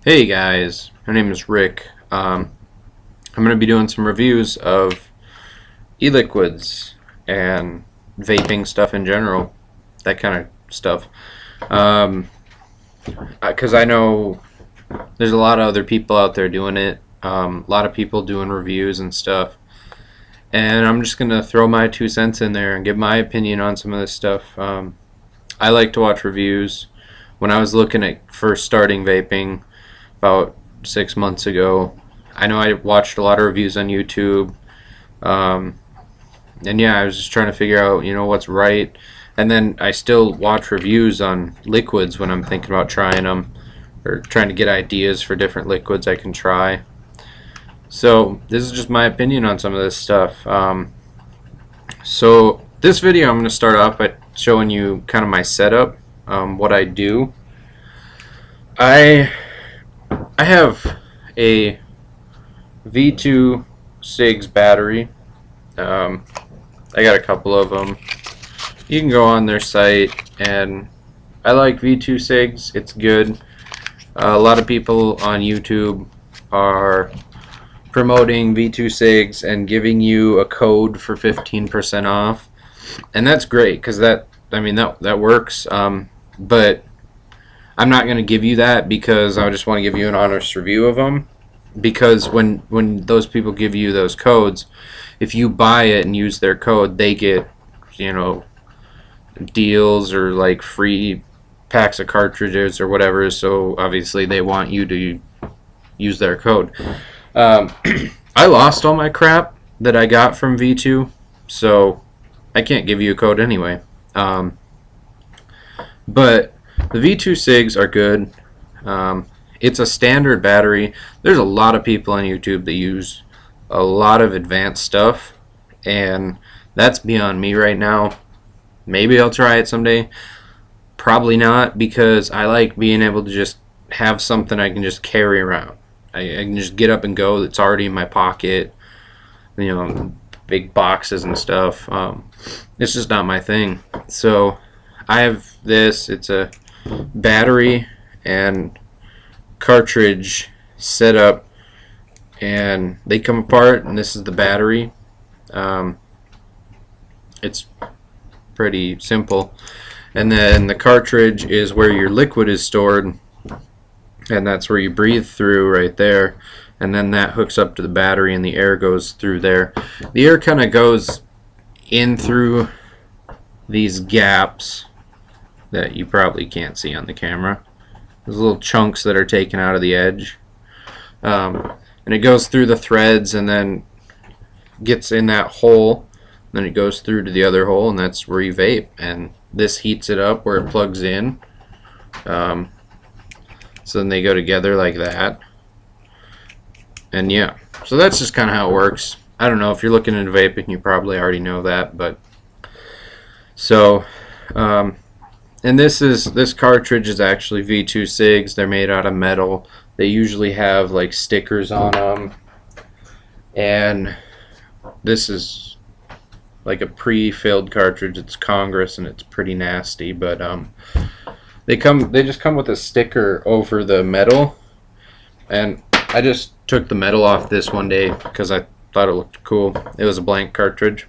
Hey guys, my name is Rick. I'm going to be doing some reviews of e-liquids and vaping stuff in general, that kind of stuff. Because I know there's a lot of other people out there doing it, a lot of people doing reviews and stuff, and I'm just going to throw my 2 cents in there and give my opinion on some of this stuff. I like to watch reviews. When I was looking at first starting vaping, about 6 months ago, I know I watched a lot of reviews on YouTube, and yeah, I was just trying to figure out, what's right. And then I still watch reviews on liquids when I'm thinking about trying them, or trying to get ideas for different liquids I can try. So this is just my opinion on some of this stuff. So this video, I'm going to start off by showing you kind of my setup, what I do. I have a E-cig battery. I got a couple of them. You can go on their site, and I like E-cigs. It's good. A lot of people on YouTube are promoting E-cigs and giving you a code for 15% off, and that's great because that works. But I'm not going to give you that because I just want to give you an honest review of them. Because when those people give you those codes, if you buy it and use their code, they get, deals or like free packs of cartridges or whatever. So obviously they want you to use their code. I lost all my crap that I got from V2, so I can't give you a code anyway. But the E-cigs are good. It's a standard battery. There's a lot of people on YouTube that use a lot of advanced stuff, and that's beyond me right now. Maybe I'll try it someday. Probably not, because I like being able to just have something I can just carry around. I can just get up and go. It's already in my pocket. Big boxes and stuff. It's just not my thing. So I have this. It's a battery and cartridge setup, and they come apart, and this is the battery. It's pretty simple, and then the cartridge is where your liquid is stored, and that's where you breathe through right there, and then that hooks up to the battery and the air goes through there. The air kind of goes in through these gaps that you probably can't see on the camera. There's little chunks that are taken out of the edge, and it goes through the threads and then gets in that hole, then it goes through to the other hole, and that's where you vape. And this heats it up where it plugs in, so then they go together like that. And yeah, so that's just kind of how it works. I don't know, if you're looking into vaping, you probably already know that, but so and this cartridge is actually E-cigs. They're made out of metal. They usually have like stickers on them, and this is like a pre-filled cartridge. It's Congress, and it's pretty nasty, but they just come with a sticker over the metal, and I just took the metal off this one day because I thought it looked cool. It was a blank cartridge.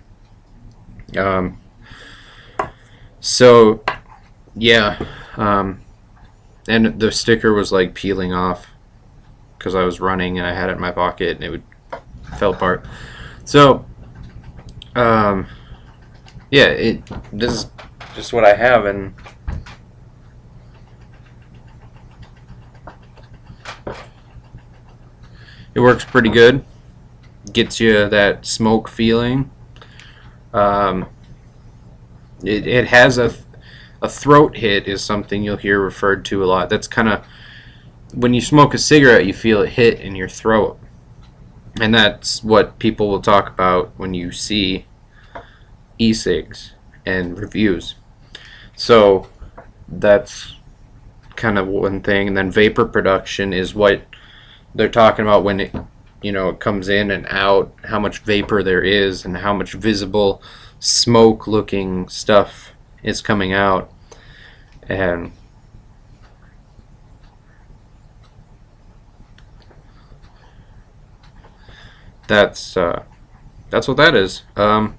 So yeah, and the sticker was like peeling off because I was running and I had it in my pocket, and it fell apart. So yeah, this is just what I have, and it works pretty good. Gets you that smoke feeling. It has a throat hit is something you'll hear referred to a lot. That's kind of when you smoke a cigarette, you feel it hit in your throat, and that's what people will talk about when you see e-cigs and reviews. So that's kind of one thing. And then vapor production is what they're talking about when it comes in and out, how much vapor there is and how much visible smoke looking stuff is coming out. And that's what that is. And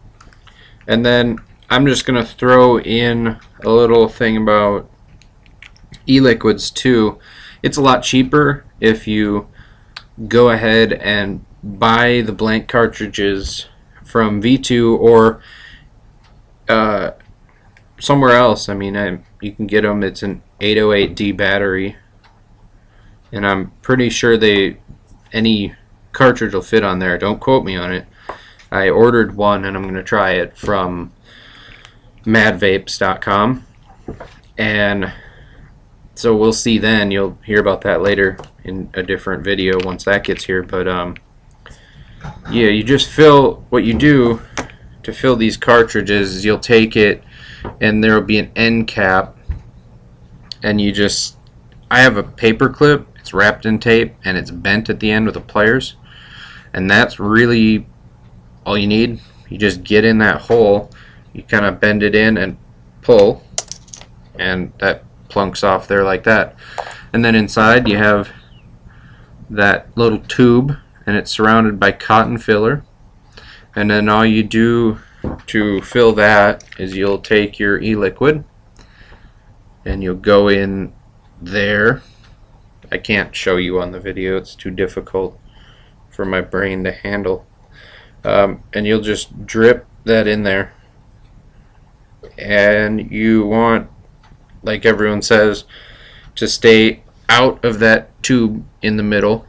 then I'm just gonna throw in a little thing about e-liquids too. It's a lot cheaper if you go ahead and buy the blank cartridges from V2 or somewhere else. I mean, you can get them. It's an 808D battery, and I'm pretty sure any cartridge will fit on there. Don't quote me on it. I ordered one, and I'm going to try it from madvapes.com, and so we'll see then. You'll hear about that later in a different video once that gets here. But yeah, you just fill, what you do to fill these cartridges is you'll take it, and there will be an end cap, and I have a paper clip. It's wrapped in tape, and it's bent at the end with the pliers, and that's really all you need. You just get in that hole, you kind of bend it in and pull, and that plunks off there like that. And then inside you have that little tube, and it's surrounded by cotton filler. And then all you do to fill that is you'll take your e-liquid and you'll go in there. I can't show you on the video, it's too difficult for my brain to handle. And you'll just drip that in there, and you want, like everyone says, to stay out of that tube in the middle.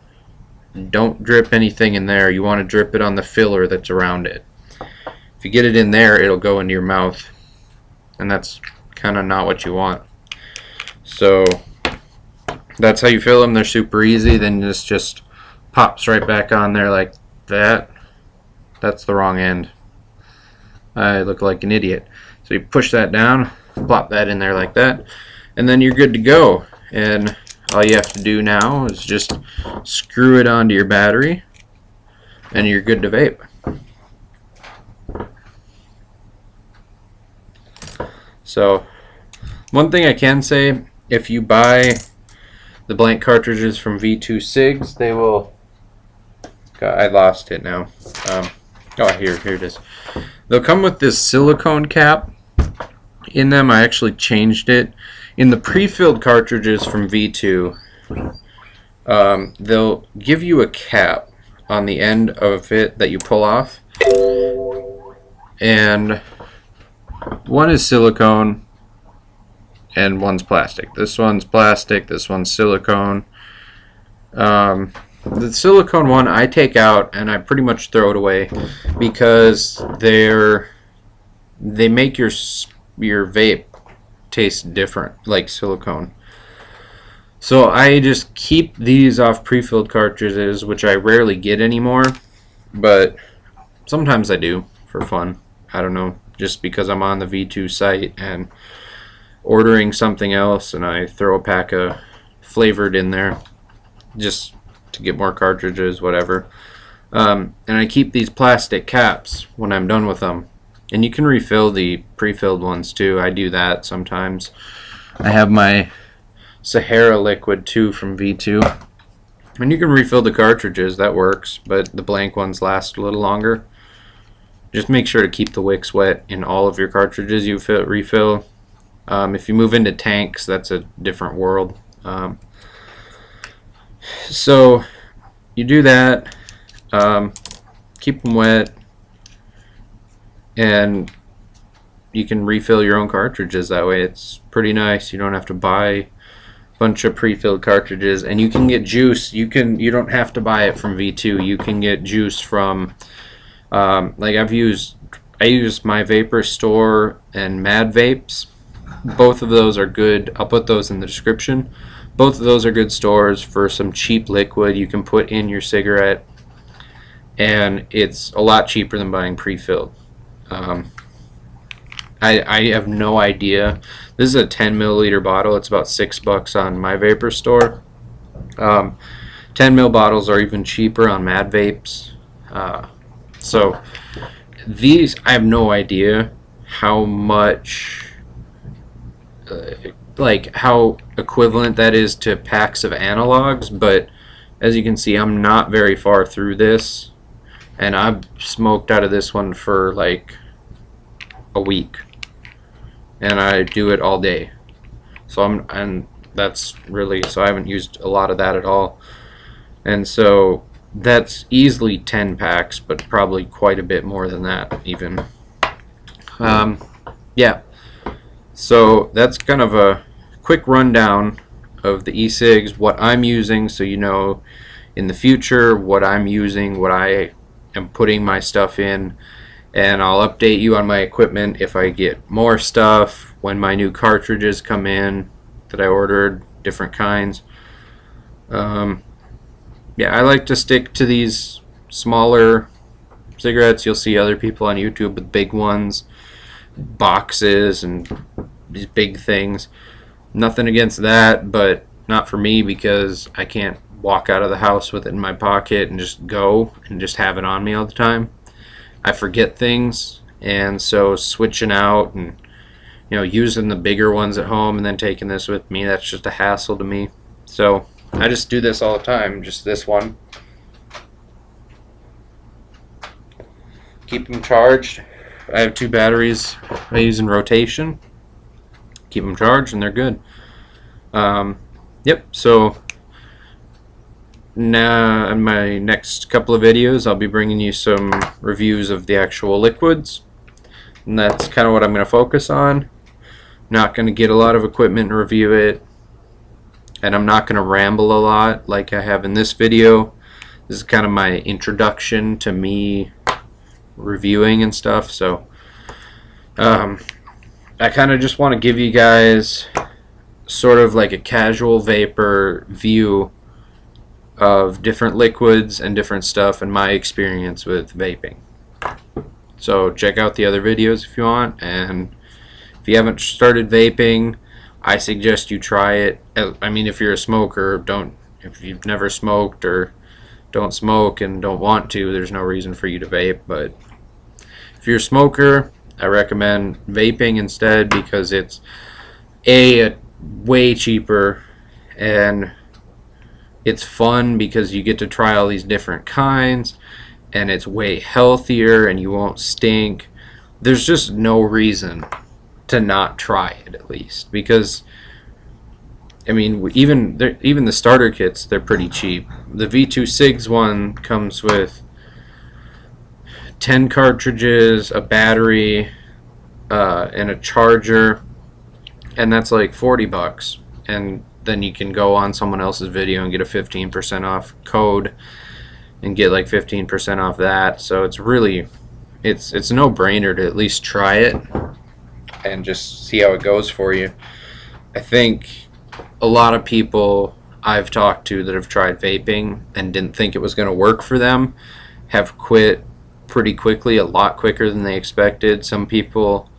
Don't drip anything in there. You want to drip it on the filler that's around it. If you get it in there, it'll go into your mouth, and that's kind of not what you want. So that's how you fill them. They're super easy. Then this just pops right back on there like that. That's the wrong end. I look like an idiot. So you push that down, plop that in there like that, and then you're good to go. And all you have to do now is just screw it onto your battery, and you're good to vape. So one thing I can say, if you buy the blank cartridges from V2 cigs, they will, God, I lost it now. Oh, here it is. They'll come with this silicone cap in them. I actually changed it. In the pre-filled cartridges from V2, they'll give you a cap on the end of it that you pull off, and one is silicone and one's plastic. This one's plastic, this one's silicone. The silicone one I take out and I pretty much throw it away because they make your vape taste different, like silicone. So I just keep these off pre-filled cartridges, which I rarely get anymore, but sometimes I do for fun. I don't know, just because I'm on the V2 site and ordering something else, and I throw a pack of flavored in there just to get more cartridges, whatever. And I keep these plastic caps when I'm done with them. And you can refill the pre-filled ones too. I do that sometimes. I have my Sahara liquid too from V2. And you can refill the cartridges, that works, but the blank ones last a little longer. Just make sure to keep the wicks wet in all of your cartridges you refill. If you move into tanks, that's a different world. So you do that, keep them wet, and you can refill your own cartridges that way. It's pretty nice. You don't have to buy a bunch of pre-filled cartridges, and you can get juice. You don't have to buy it from V2. You can get juice from like I use My Vapor Store and Mad Vapes. Both of those are good. I'll put those in the description. Both of those are good stores for some cheap liquid you can put in your cigarette, and it's a lot cheaper than buying pre-filled. I have no idea. This is a 10 milliliter bottle. It's about $6 on My Vapor Store. 10 mil bottles are even cheaper on Mad Vapes. So these, I have no idea how much, like how equivalent that is to packs of analogs, but as you can see, I'm not very far through this, and I've smoked out of this one for like a week, and I do it all day. So and that's really, so I haven't used a lot of that at all, and so that's easily 10 packs, but probably quite a bit more than that even. Yeah, so that's kind of a quick rundown of the e-cigs, what I'm using, so you know in the future what I'm using, what I am putting my stuff in, and I'll update you on my equipment if I get more stuff, when my new cartridges come in that I ordered, different kinds. Yeah, I like to stick to these smaller cigarettes. You'll see other people on YouTube with big ones, boxes, and these big things. Nothing against that, but not for me, because I can't walk out of the house with it in my pocket and just go and just have it on me all the time. I forget things, and so switching out and using the bigger ones at home and then taking this with me, that's just a hassle to me. So I just do this all the time, just this one. Keep them charged. I have 2 batteries I use in rotation. Keep them charged and they're good. Yep, so now in my next couple of videos I'll be bringing you some reviews of the actual liquids, and that's kind of what I'm going to focus on. Not going to get a lot of equipment and review it, and I'm not going to ramble a lot like I have in this video. This is kind of my introduction to me reviewing and stuff, so I kind of just want to give you guys sort of like a casual vapor view of different liquids and different stuff and my experience with vaping. So check out the other videos if you want, and if you haven't started vaping, I suggest you try it. I mean, if you're a smoker, if you've never smoked or don't smoke and don't want to, there's no reason for you to vape. But if you're a smoker, I recommend vaping instead, because it's a way cheaper, and it's fun because you get to try all these different kinds, and it's way healthier and you won't stink. There's just no reason to not try it, at least, because I mean, even the starter kits, they're pretty cheap. The V2-cigs one comes with 10 cartridges, a battery, and a charger, and that's like 40 bucks. And then you can go on someone else's video and get a 15% off code and get like 15% off that. So it's really, it's a no-brainer to at least try it and just see how it goes for you. I think a lot of people I've talked to that have tried vaping and didn't think it was going to work for them have quit pretty quickly, a lot quicker than they expected. Some people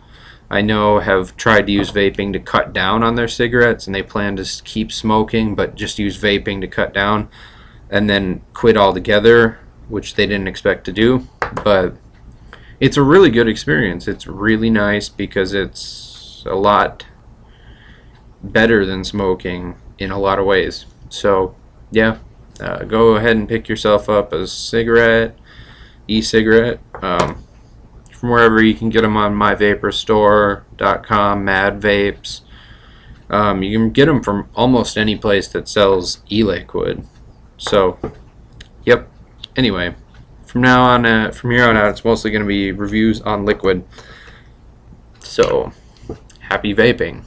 I know have tried to use vaping to cut down on their cigarettes, and they plan to keep smoking but just use vaping to cut down, and then quit altogether, which they didn't expect to do. But it's a really good experience. It's really nice because it's a lot better than smoking in a lot of ways. So yeah, go ahead and pick yourself up a cigarette, e-cigarette, from wherever you can get them on myvaporstore.com, Mad Vapes. You can get them from almost any place that sells e-liquid. So yep, anyway, from here on out, it's mostly going to be reviews on liquid. So happy vaping.